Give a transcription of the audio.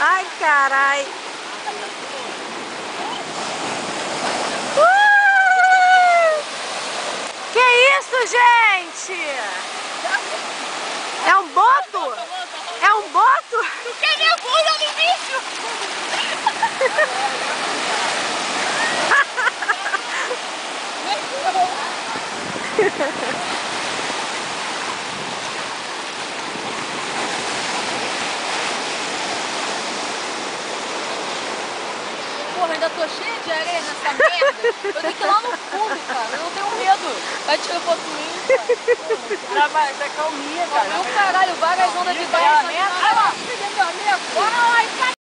Ai, carai. Que isso, gente? É um boto? É um boto? Tu quer mergulho no bicho? Porra, ainda tô cheia de areia nessa merda. Eu tenho que ir lá no fundo, cara. Eu não tenho medo. Vai tirar foto minha, cara. Isso é calminha, cara. Meu caralho, várias ondas de barro.